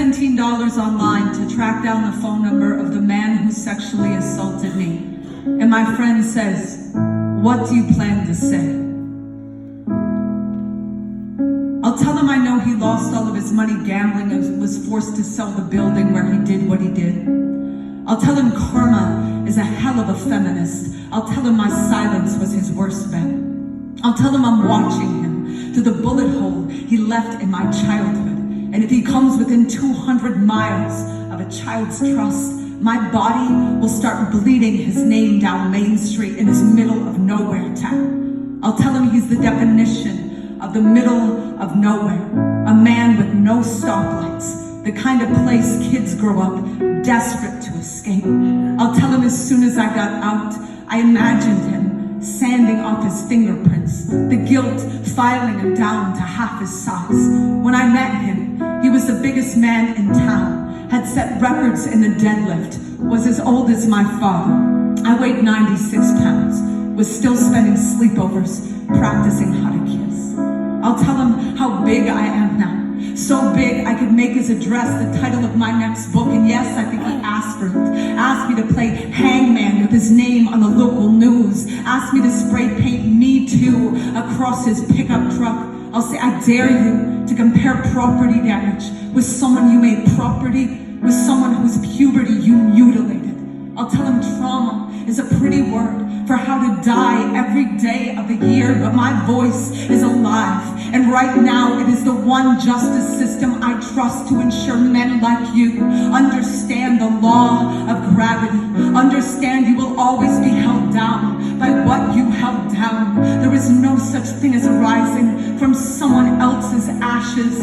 $17 online to track down the phone number of the man who sexually assaulted me. And my friend says, "What do you plan to say?" I'll tell him I know he lost all of his money gambling and was forced to sell the building where he did what he did. I'll tell him karma is a hell of a feminist. I'll tell him my silence was his worst bet. I'll tell him I'm watching him through the bullet hole he left in my childhood. And if he comes within 200 miles of a child's trust, my body will start bleeding his name down Main Street in his middle of nowhere town. I'll tell him he's the definition of the middle of nowhere, a man with no stoplights, the kind of place kids grow up desperate to escape. I'll tell him as soon as I got out, I imagined him sanding off his fingerprints, the guilt filing him down to half his size. When I met him, he was the biggest man in town, had set records in the deadlift, was as old as my father. I weighed 96 pounds, was still spending sleepovers, practicing how to kiss. I'll tell him how big I am now. So big I could make his address the title of my next book. And yes, I think he asked for it. Asked me to play hangman with his name on the local news. Asked me to spray paint "Me Too" across his pickup truck. I'll say, I dare you to compare property damage with someone you made property, with someone whose puberty you mutilated. I'll tell him trauma is a pretty word for how to die every day of the year, but my voice is alive. And right now, it is the one justice system I trust to ensure men like you understand the law of gravity. Understand you will always be held down by what you held down. There is no such thing as arising from someone else's ashes.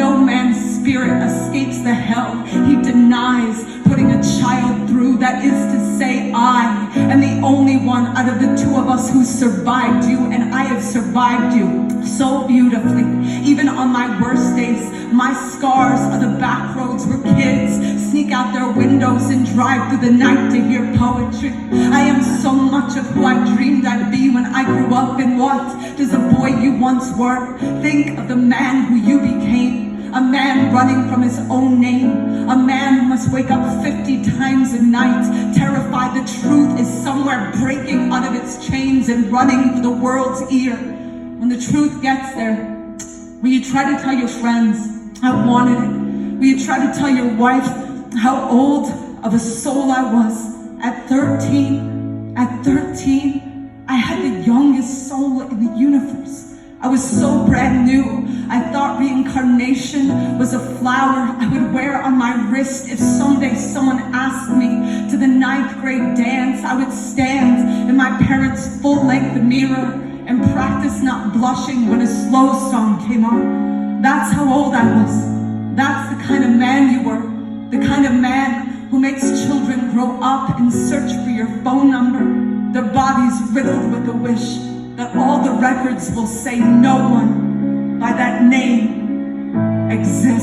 No man's spirit escapes the hell he denies putting a child through. That is to say, I am the only one out of the two of us who survived you, and I have survived you so beautifully. Even on my worst days, my scars are the back roads where kids sneak out their windows and drive through the night to hear poetry. I am so much of who I dreamed I'd be when I grew up. And what does the boy you once were think of the man who you became? A man running from his own name, a man who must wake up 50 times a night, terrified the truth is somewhere breaking out of its chains and running for the world's ear. When the truth gets there, will you try to tell your friends I wanted it? Will you try to tell your wife how old of a soul I was? At 13, I had the youngest soul in the universe. I was so brand new. I thought reincarnation was a flower I would wear on my wrist. If someday someone asked me to the 9th grade dance, I would stand in my parents' full-length mirror and practice not blushing when a slow song came on. That's how old I was. That's the kind of man you were. The kind of man who makes children grow up and search for your phone number. Their bodies riddled with the wish that all the records will say no one by that name exists.